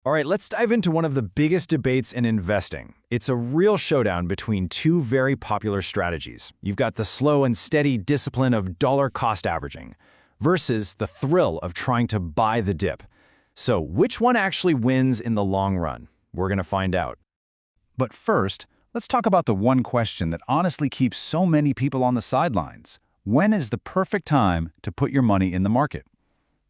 All right, let's dive into one of the biggest debates in investing. It's a real showdown between two very popular strategies. You've got the slow and steady discipline of dollar cost averaging versus the thrill of trying to buy the dip. So which one actually wins in the long run? We're going to find out. But first, let's talk about the one question that honestly keeps so many people on the sidelines. When is the perfect time to put your money in the market?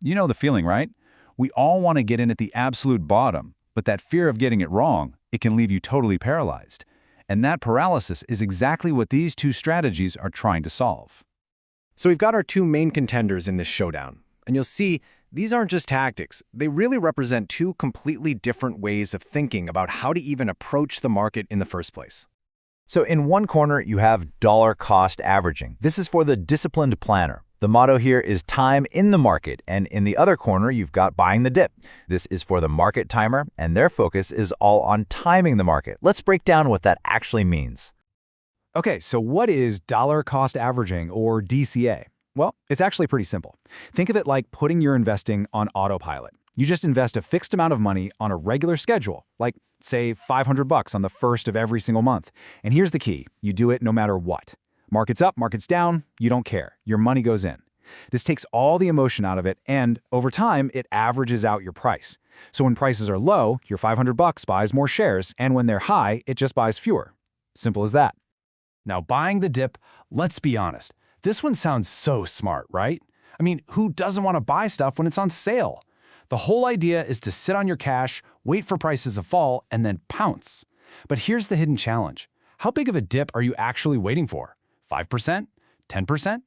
You know the feeling, right? We all want to get in at the absolute bottom, but that fear of getting it wrong, it can leave you totally paralyzed. And that paralysis is exactly what these two strategies are trying to solve. So we've got our two main contenders in this showdown. And you'll see, these aren't just tactics. They really represent two completely different ways of thinking about how to even approach the market in the first place. So in one corner, you have dollar cost averaging. This is for the disciplined planner. The motto here is time in the market, and in the other corner, you've got buying the dip. This is for the market timer, and their focus is all on timing the market. Let's break down what that actually means. Okay, so what is dollar cost averaging, or DCA? Well, it's actually pretty simple. Think of it like putting your investing on autopilot. You just invest a fixed amount of money on a regular schedule, like, say, $500 on the first of every single month. And here's the key. You do it no matter what. Market's up, market's down, you don't care. Your money goes in. This takes all the emotion out of it, and over time, it averages out your price. So when prices are low, your $500 buys more shares, and when they're high, it just buys fewer. Simple as that. Now, buying the dip, let's be honest, this one sounds so smart, right? I mean, who doesn't want to buy stuff when it's on sale? The whole idea is to sit on your cash, wait for prices to fall, and then pounce. But here's the hidden challenge. How big of a dip are you actually waiting for? 5%? 10%?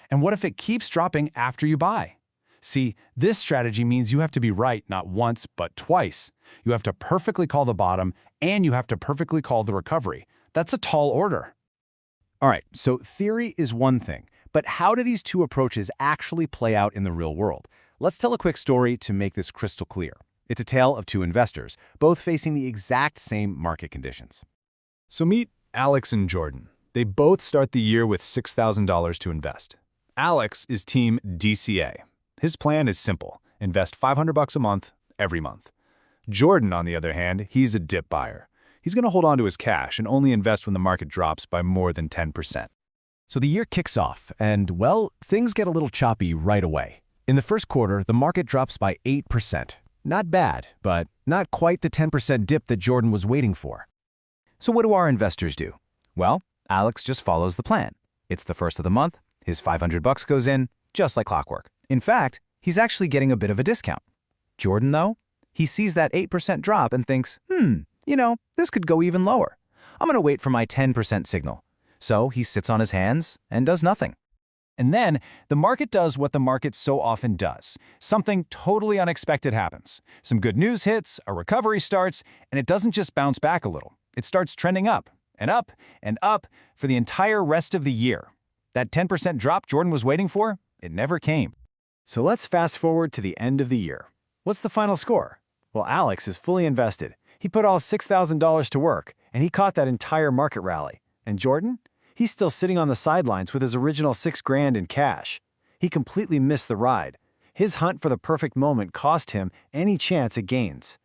And what if it keeps dropping after you buy? See, this strategy means you have to be right not once, but twice. You have to perfectly call the bottom, and you have to perfectly call the recovery. That's a tall order. All right, so theory is one thing, but how do these two approaches actually play out in the real world? Let's tell a quick story to make this crystal clear. It's a tale of two investors, both facing the exact same market conditions. So meet Alex and Jordan. They both start the year with $6,000 to invest. Alex is team DCA. His plan is simple. Invest $500 a month, every month. Jordan, on the other hand, he's a dip buyer. He's going to hold on to his cash and only invest when the market drops by more than 10%. So the year kicks off, and, well, things get a little choppy right away. In the first quarter, the market drops by 8%. Not bad, but not quite the 10% dip that Jordan was waiting for. So what do our investors do? Well, Alex just follows the plan. It's the first of the month, his $500 goes in, just like clockwork. In fact, he's actually getting a bit of a discount. Jordan, though, he sees that 8% drop and thinks, this could go even lower. I'm going to wait for my 10% signal. So he sits on his hands and does nothing. And then the market does what the market so often does. Something totally unexpected happens. Some good news hits, a recovery starts, and it doesn't just bounce back a little. It starts trending up and up and up for the entire rest of the year. That 10% drop Jordan was waiting for, it never came. So let's fast forward to the end of the year. What's the final score? Well, Alex is fully invested. He put all $6,000 to work, and he caught that entire market rally. And Jordan? He's still sitting on the sidelines with his original $6,000 in cash. He completely missed the ride. His hunt for the perfect moment cost him any chance at gains.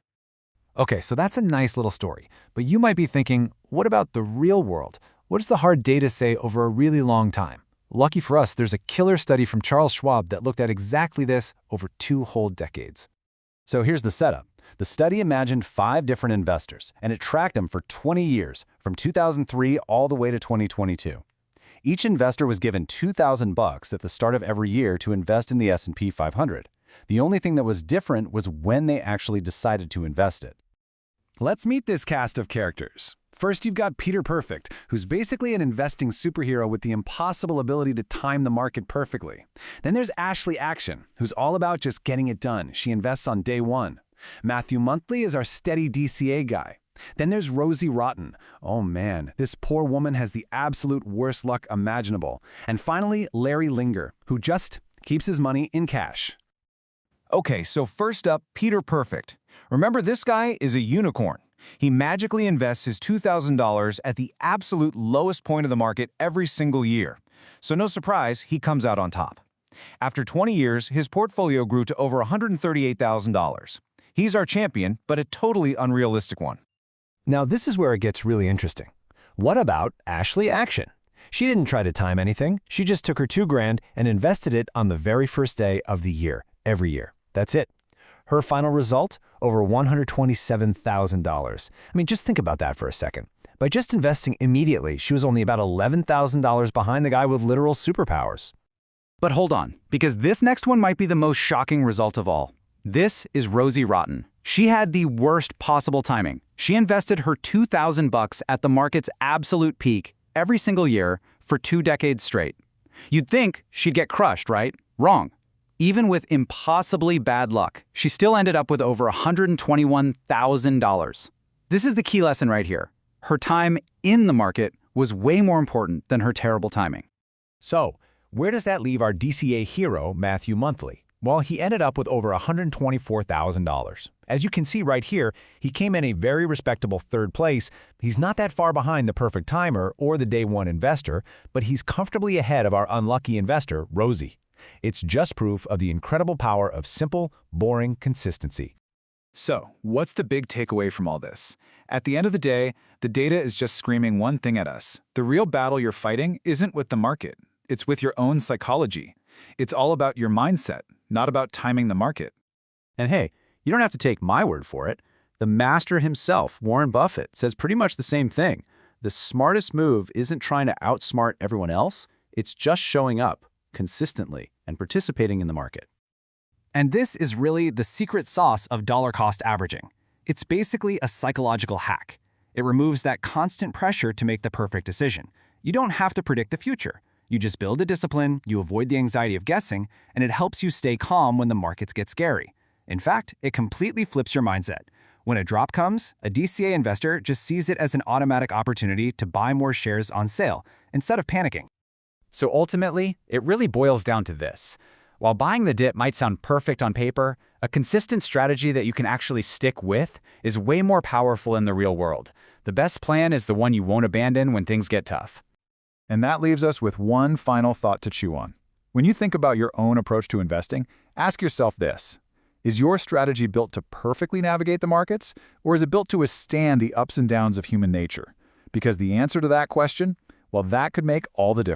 Okay, so that's a nice little story, but you might be thinking, what about the real world? What does the hard data say over a really long time? Lucky for us, there's a killer study from Charles Schwab that looked at exactly this over 2 whole decades. So here's the setup. The study imagined 5 different investors, and it tracked them for 20 years, from 2003 all the way to 2022. Each investor was given $2,000 at the start of every year to invest in the S&P 500. The only thing that was different was when they actually decided to invest it. Let's meet this cast of characters. First, you've got Peter Perfect, who's basically an investing superhero with the impossible ability to time the market perfectly. Then there's Ashley Action, who's all about just getting it done. She invests on day one. Matthew Monthly is our steady DCA guy. Then there's Rosie Rotten. Oh man, this poor woman has the absolute worst luck imaginable. And finally, Larry Linger, who just keeps his money in cash. Okay, so first up, Peter Perfect. Remember, this guy is a unicorn. He magically invests his $2,000 at the absolute lowest point of the market every single year. So no surprise, he comes out on top. After 20 years, his portfolio grew to over $138,000. He's our champion, but a totally unrealistic one. Now this is where it gets really interesting. What about Ashley Action? She didn't try to time anything. She just took her $2,000 and invested it on the very first day of the year, every year. That's it. Her final result? Over $127,000. I mean, just think about that for a second. By just investing immediately, she was only about $11,000 behind the guy with literal superpowers. But hold on, because this next one might be the most shocking result of all. This is Rosie Rotten. She had the worst possible timing. She invested her $2,000 at the market's absolute peak every single year for 2 decades straight. You'd think she'd get crushed, right? Wrong. Even with impossibly bad luck, she still ended up with over $121,000. This is the key lesson right here. Her time in the market was way more important than her terrible timing. So, where does that leave our DCA hero, Matthew Monthly? Well, he ended up with over $124,000. As you can see right here, he came in a very respectable 3rd place. He's not that far behind the perfect timer or the day one investor, but he's comfortably ahead of our unlucky investor, Rosie. It's just proof of the incredible power of simple, boring consistency. So, what's the big takeaway from all this? At the end of the day, the data is just screaming one thing at us. The real battle you're fighting isn't with the market. It's with your own psychology. It's all about your mindset, not about timing the market. And hey, you don't have to take my word for it. The master himself, Warren Buffett, says pretty much the same thing. The smartest move isn't trying to outsmart everyone else. It's just showing up consistently and participating in the market. And this is really the secret sauce of dollar-cost averaging. It's basically a psychological hack. It removes that constant pressure to make the perfect decision. You don't have to predict the future. You just build a discipline, you avoid the anxiety of guessing, and it helps you stay calm when the markets get scary. In fact, it completely flips your mindset. When a drop comes, a DCA investor just sees it as an automatic opportunity to buy more shares on sale, instead of panicking. So ultimately, it really boils down to this. While buying the dip might sound perfect on paper, a consistent strategy that you can actually stick with is way more powerful in the real world. The best plan is the one you won't abandon when things get tough. And that leaves us with one final thought to chew on. When you think about your own approach to investing, ask yourself this. Is your strategy built to perfectly navigate the markets, or is it built to withstand the ups and downs of human nature? Because the answer to that question, well, that could make all the difference.